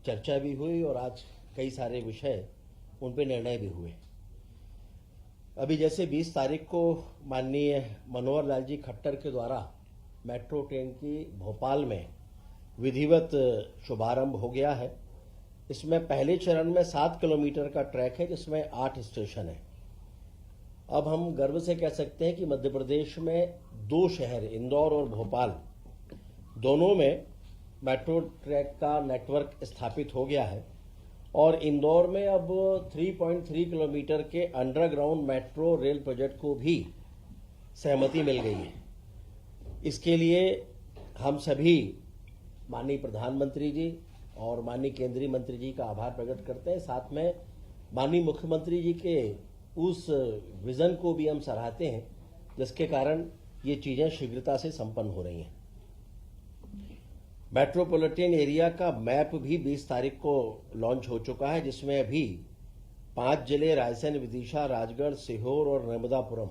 चर्चा भी हुई और आज कई सारे विषय उन पे निर्णय भी हुए। अभी जैसे 20 तारीख को माननीय मनोहर लाल जी खट्टर के द्वारा मेट्रो ट्रेन की भोपाल में विधिवत शुभारंभ हो गया है। इसमें पहले चरण में 7 किलोमीटर का ट्रैक है जिसमें 8 स्टेशन है। अब हम गर्व से कह सकते हैं कि मध्य प्रदेश में 2 शहर इंदौर और भोपाल दोनों में मेट्रो ट्रैक का नेटवर्क स्थापित हो गया है और इंदौर में अब 3.3 किलोमीटर के अंडरग्राउंड मेट्रो रेल प्रोजेक्ट को भी सहमति मिल गई है। इसके लिए हम सभी माननीय प्रधानमंत्री जी और माननीय केंद्रीय मंत्री जी का आभार प्रकट करते हैं। साथ में माननीय मुख्यमंत्री जी के उस विजन को भी हम सराहते हैं जिसके कारण ये चीजें शीघ्रता से संपन्न हो रही हैं। मेट्रोपॉलिटन एरिया का मैप भी 20 तारीख को लॉन्च हो चुका है जिसमें अभी 5 जिले रायसेन, विदिशा, राजगढ़, सीहोर और नर्मदापुरम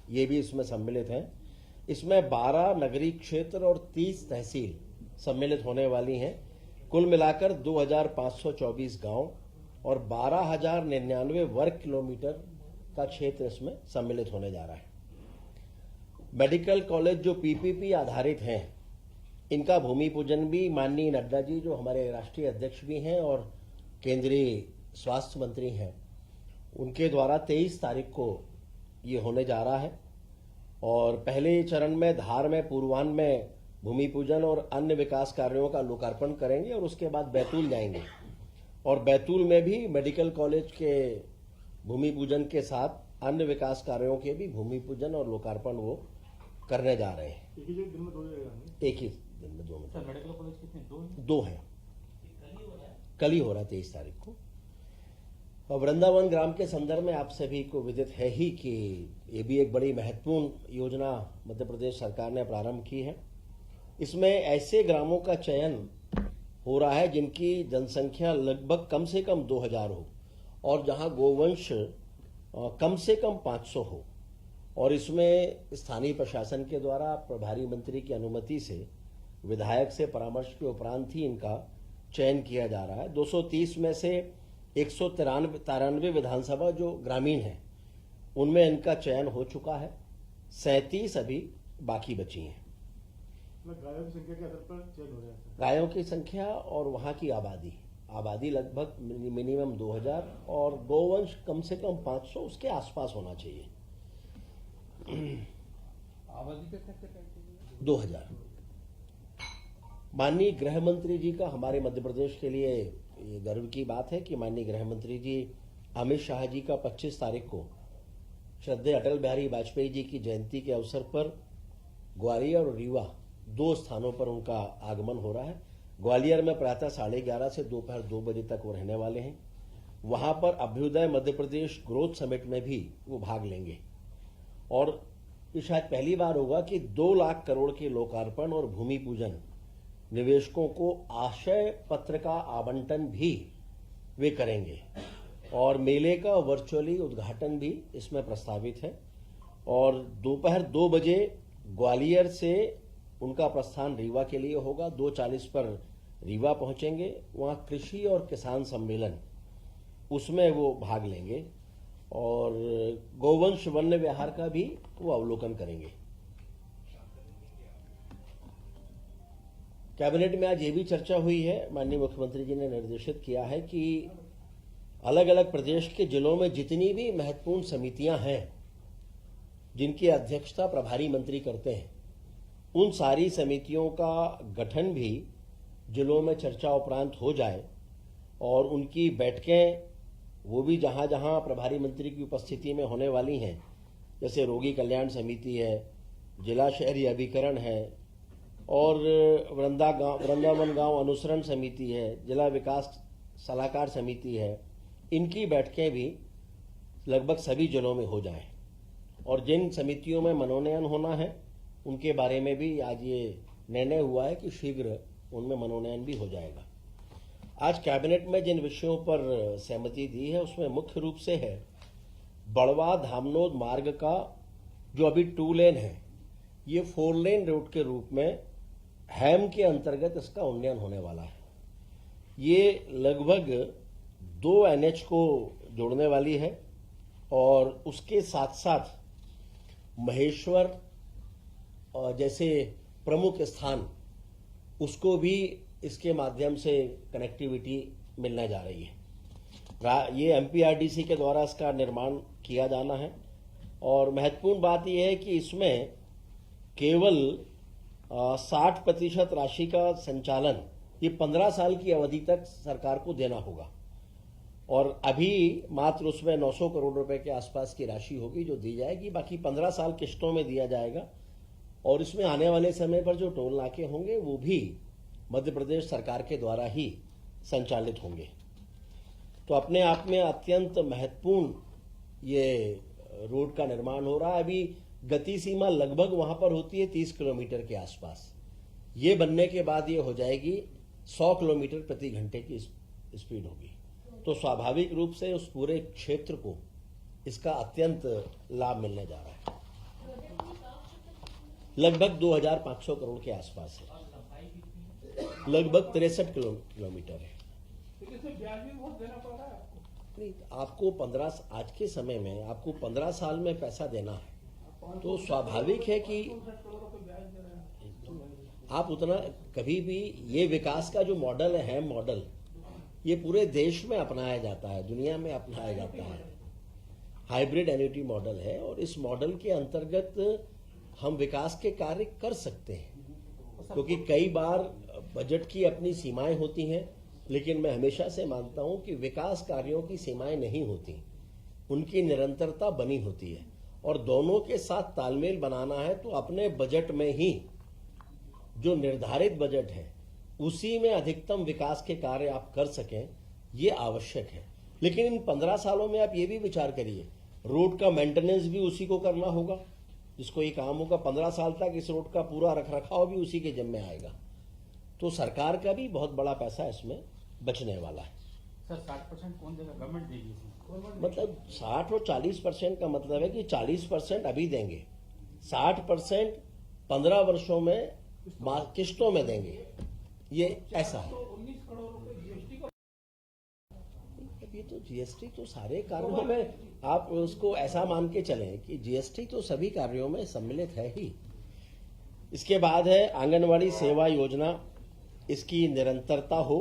ये भी इसमें सम्मिलित हैं। इसमें 12 नगरीय क्षेत्र और 30 तहसील सम्मिलित होने वाली हैं। कुल मिलाकर 2524 गांव और 12,099 वर्ग किलोमीटर का क्षेत्र इसमें सम्मिलित होने जा रहा है। मेडिकल कॉलेज जो पीपीपी आधारित हैं इनका भूमि पूजन भी माननीय नड्डा जी जो हमारे राष्ट्रीय अध्यक्ष भी हैं और केंद्रीय स्वास्थ्य मंत्री हैं उनके द्वारा 23 तारीख को ये होने जा रहा है। और पहले चरण में धार में पूर्वान में भूमि पूजन और अन्य विकास कार्यों का लोकार्पण करेंगे और उसके बाद बैतूल जाएंगे और बैतूल में भी मेडिकल कॉलेज के भूमि पूजन के साथ अन्य विकास कार्यों के भी भूमि पूजन और लोकार्पण वो करने जा रहे हैं। एक ही दिन में 2 जगह, एक ही दिन में 2 में। सर मेडिकल कॉलेज कितने 2 हैं। कल ही हो रहा है 23 तारीख को। और वृंदावन ग्राम के संदर्भ में आप सभी को विदित है ही कि ये भी एक बड़ी महत्वपूर्ण योजना मध्य प्रदेश सरकार ने प्रारंभ की है। इसमें ऐसे ग्रामों का चयन हो रहा है जिनकी जनसंख्या लगभग कम से कम 2000 हो और जहां गोवंश कम से कम 500 हो और इसमें स्थानीय प्रशासन के द्वारा प्रभारी मंत्री की अनुमति से विधायक से परामर्श के उपरांत ही इनका चयन किया जा रहा है। 230 में से 193 विधानसभा जो ग्रामीण है उनमें इनका चयन हो चुका है। 37 अभी बाकी बची हैं। गायों की संख्या के आधार पर चयन हो रहा है। गायों की संख्या और वहां की आबादी लगभग मिनिमम 2000 और गोवंश कम से कम 500 उसके आसपास होना चाहिए। आबादी का 2000। माननीय गृह मंत्री जी का हमारे मध्य प्रदेश के लिए ये गर्व की बात है कि माननीय गृह मंत्री जी अमित शाह जी का 25 तारीख को श्रद्धेय अटल बिहारी वाजपेयी जी की जयंती के अवसर पर ग्वालियर और रीवा 2 स्थानों पर उनका आगमन हो रहा है। ग्वालियर में प्रातः 11:30 से दोपहर 2 बजे तक वो रहने वाले हैं। वहां पर अभ्युदय मध्य प्रदेश ग्रोथ समिट में भी वो भाग लेंगे और ये शायद पहली बार होगा कि 2 लाख करोड़ के लोकार्पण और भूमि पूजन निवेशकों को आशय पत्र का आवंटन भी वे करेंगे और मेले का वर्चुअली उद्घाटन भी इसमें प्रस्तावित है। और दोपहर 2 बजे ग्वालियर से उनका प्रस्थान रीवा के लिए होगा। 2:40 पर रीवा पहुंचेंगे। वहां कृषि और किसान सम्मेलन उसमें वो भाग लेंगे और गोवंश वन्य विहार का भी वो अवलोकन करेंगे। कैबिनेट में आज ये भी चर्चा हुई है, माननीय मुख्यमंत्री जी ने निर्देशित किया है कि अलग अलग प्रदेश के जिलों में जितनी भी महत्वपूर्ण समितियां हैं जिनकी अध्यक्षता प्रभारी मंत्री करते हैं उन सारी समितियों का गठन भी जिलों में चर्चा उपरांत हो जाए और उनकी बैठकें वो भी जहां जहां प्रभारी मंत्री की उपस्थिति में होने वाली हैं, जैसे रोगी कल्याण समिति है, जिला शहरी अभिकरण है और वृंदावन गांव अनुसरण समिति है, जिला विकास सलाहकार समिति है, इनकी बैठकें भी लगभग सभी जिलों में हो जाएं और जिन समितियों में मनोनयन होना है उनके बारे में भी आज ये निर्णय हुआ है कि शीघ्र उनमें मनोनयन भी हो जाएगा। आज कैबिनेट में जिन विषयों पर सहमति दी है उसमें मुख्य रूप से है बड़वा धामनोद मार्ग का जो अभी 2 लेन है ये 4 लेन रूट के रूप में हैम के अंतर्गत इसका उन्नयन होने वाला है। ये लगभग 2 एनएच को जोड़ने वाली है और उसके साथ साथ महेश्वर जैसे प्रमुख स्थान उसको भी इसके माध्यम से कनेक्टिविटी मिलने जा रही है। ये एमपीआरडीसी के द्वारा इसका निर्माण किया जाना है और महत्वपूर्ण बात यह है कि इसमें केवल 60% राशि का संचालन ये 15 साल की अवधि तक सरकार को देना होगा और अभी मात्र उसमें 900 करोड़ रुपए के आसपास की राशि होगी जो दी जाएगी, बाकी 15 साल किश्तों में दिया जाएगा और इसमें आने वाले समय पर जो टोल नाके होंगे वो भी मध्य प्रदेश सरकार के द्वारा ही संचालित होंगे। तो अपने आप में अत्यंत महत्वपूर्ण ये रोड का निर्माण हो रहा है। अभी गति सीमा लगभग वहां पर होती है 30 किलोमीटर के आसपास, ये बनने के बाद ये हो जाएगी 100 किलोमीटर प्रति घंटे की स्पीड होगी। तो स्वाभाविक रूप से उस पूरे क्षेत्र को इसका अत्यंत लाभ मिलने जा रहा है। लगभग 2500 करोड़ के आसपास है, लगभग 63 किलोमीटर है। ब्याज भी बहुत देना पड़ रहा है आपको। नहीं, आपको 15 आज के समय में आपको 15 साल में पैसा देना है तो स्वाभाविक है कि आप उतना कभी भी ये विकास का जो मॉडल है मॉडल ये पूरे देश में अपनाया जाता है, दुनिया में अपनाया जाता है। हाइब्रिड एन्युटी मॉडल है और इस मॉडल के अंतर्गत हम विकास के कार्य कर सकते हैं क्योंकि कई बार बजट की अपनी सीमाएं होती हैं, लेकिन मैं हमेशा से मानता हूं कि विकास कार्यों की सीमाएं नहीं होती, उनकी निरंतरता बनी होती है और दोनों के साथ तालमेल बनाना है तो अपने बजट में ही जो निर्धारित बजट है उसी में अधिकतम विकास के कार्य आप कर सकें, ये आवश्यक है। लेकिन इन 15 सालों में आप ये भी विचार करिए, रोड का मेंटेनेंस भी उसी को करना होगा जिसको ये काम होगा। 15 साल तक इस रोड का पूरा रखरखाव भी उसी के जिम्मे आएगा, तो सरकार का भी बहुत बड़ा पैसा इसमें बचने वाला है। सर 60% कौन देगा? गवर्नमेंट देगी इसमें? मतलब 60 और 40% का मतलब है कि 40% अभी देंगे, 60% 15 वर्षों में किश्तों में देंगे, ये ऐसा है। 19 करोड़ रुपए जीएसटी का। ये तो जीएसटी तो सारे कार्यों में आप उसको ऐसा मान के चलें कि जीएसटी तो सभी कार्यों में सम्मिलित है ही। इसके बाद है आंगनवाड़ी सेवा योजना, इसकी निरंतरता हो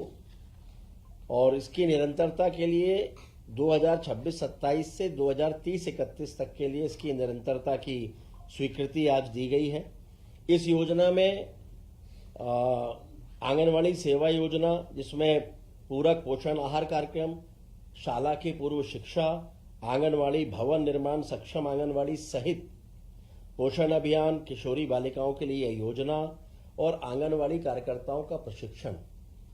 और इसकी निरंतरता के लिए 2026-27 से 2030-31 तक के लिए इसकी निरंतरता की स्वीकृति आज दी गई है। इस योजना में आंगनवाड़ी सेवा योजना जिसमें पूरक पोषण आहार कार्यक्रम, शाला की पूर्व शिक्षा, आंगनवाड़ी भवन निर्माण, सक्षम आंगनवाड़ी सहित पोषण अभियान, किशोरी बालिकाओं के लिए योजना और आंगनवाड़ी कार्यकर्ताओं का प्रशिक्षण,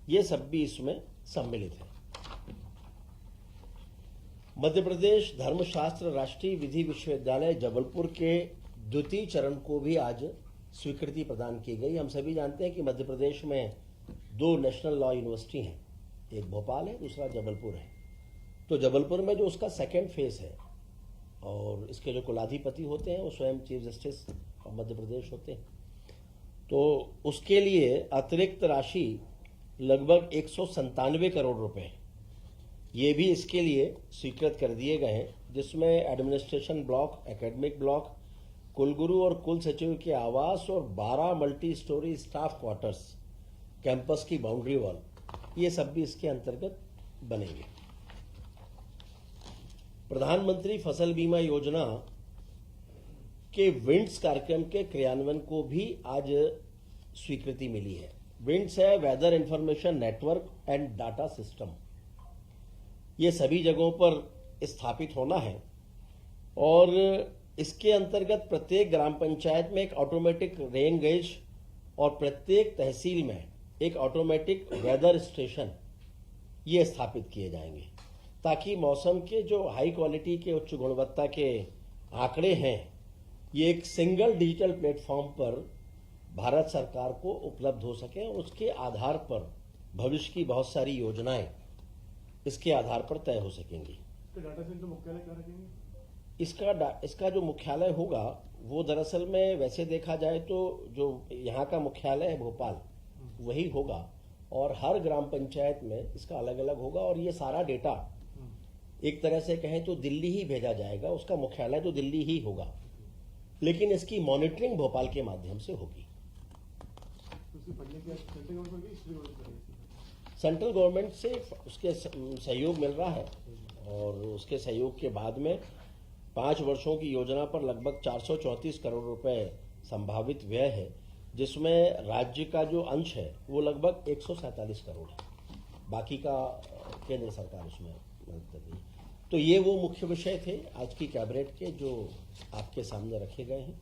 ये सब भी इसमें सम्मिलित है। मध्य प्रदेश धर्मशास्त्र राष्ट्रीय विधि विश्वविद्यालय जबलपुर के द्वितीय चरण को भी आज स्वीकृति प्रदान की गई। हम सभी जानते हैं कि मध्य प्रदेश में 2 नेशनल लॉ यूनिवर्सिटी हैं, एक भोपाल है, दूसरा जबलपुर है। तो जबलपुर में जो उसका सेकेंड फेज है और इसके जो कुलाधिपति होते हैं वो स्वयं chief justice of Madhya Pradesh होते हैं, तो उसके लिए अतिरिक्त राशि लगभग 197 करोड़ रुपए ये भी इसके लिए स्वीकृत कर दिए गए हैं, जिसमें एडमिनिस्ट्रेशन ब्लॉक, एकेडमिक ब्लॉक, कुलगुरु और कुल सचिव के आवास और 12 multi storey staff quarters, campus की बाउंड्री वॉल, ये सब भी इसके अंतर्गत बनेंगे। प्रधानमंत्री फसल बीमा योजना के विंड्स कार्यक्रम के क्रियान्वयन को भी आज स्वीकृति मिली है। विंड्स है weather information network and data system, ये सभी जगहों पर स्थापित होना है और इसके अंतर्गत प्रत्येक ग्राम पंचायत में एक ऑटोमेटिक रेन गेज और प्रत्येक तहसील में एक ऑटोमेटिक वेदर स्टेशन ये स्थापित किए जाएंगे, ताकि मौसम के जो हाई क्वालिटी के उच्च गुणवत्ता के आंकड़े हैं ये एक सिंगल डिजिटल प्लेटफॉर्म पर भारत सरकार को उपलब्ध हो सके और उसके आधार पर भविष्य की बहुत सारी योजनाएं इसके आधार पर तय हो सकेंगी। तो डाटा सेंटर मुख्यालय कहाँ रखेंगे? इसका जो मुख्यालय होगा वो दरअसल में वैसे देखा जाए तो जो यहाँ का मुख्यालय है भोपाल वही होगा और हर ग्राम पंचायत में इसका अलग अलग होगा और ये सारा डेटा एक तरह से कहें तो दिल्ली ही भेजा जाएगा, उसका मुख्यालय तो दिल्ली ही होगा, लेकिन इसकी मॉनिटरिंग भोपाल के माध्यम से होगी। तो उसकी फंडिंग क्या सेंट्रल गवर्नमेंट की स्टेट गवर्नमेंट करेगी? सेंट्रल गवर्नमेंट से उसके सहयोग मिल रहा है और उसके सहयोग के बाद में 5 वर्षों की योजना पर लगभग 434 करोड़ रुपए संभावित व्यय है, जिसमें राज्य का जो अंश है वो लगभग 147 करोड़ है, बाकी का केंद्र सरकार उसमें मदद कर रही है। तो ये वो मुख्य विषय थे आज की कैबिनेट के जो आपके सामने रखे गए हैं।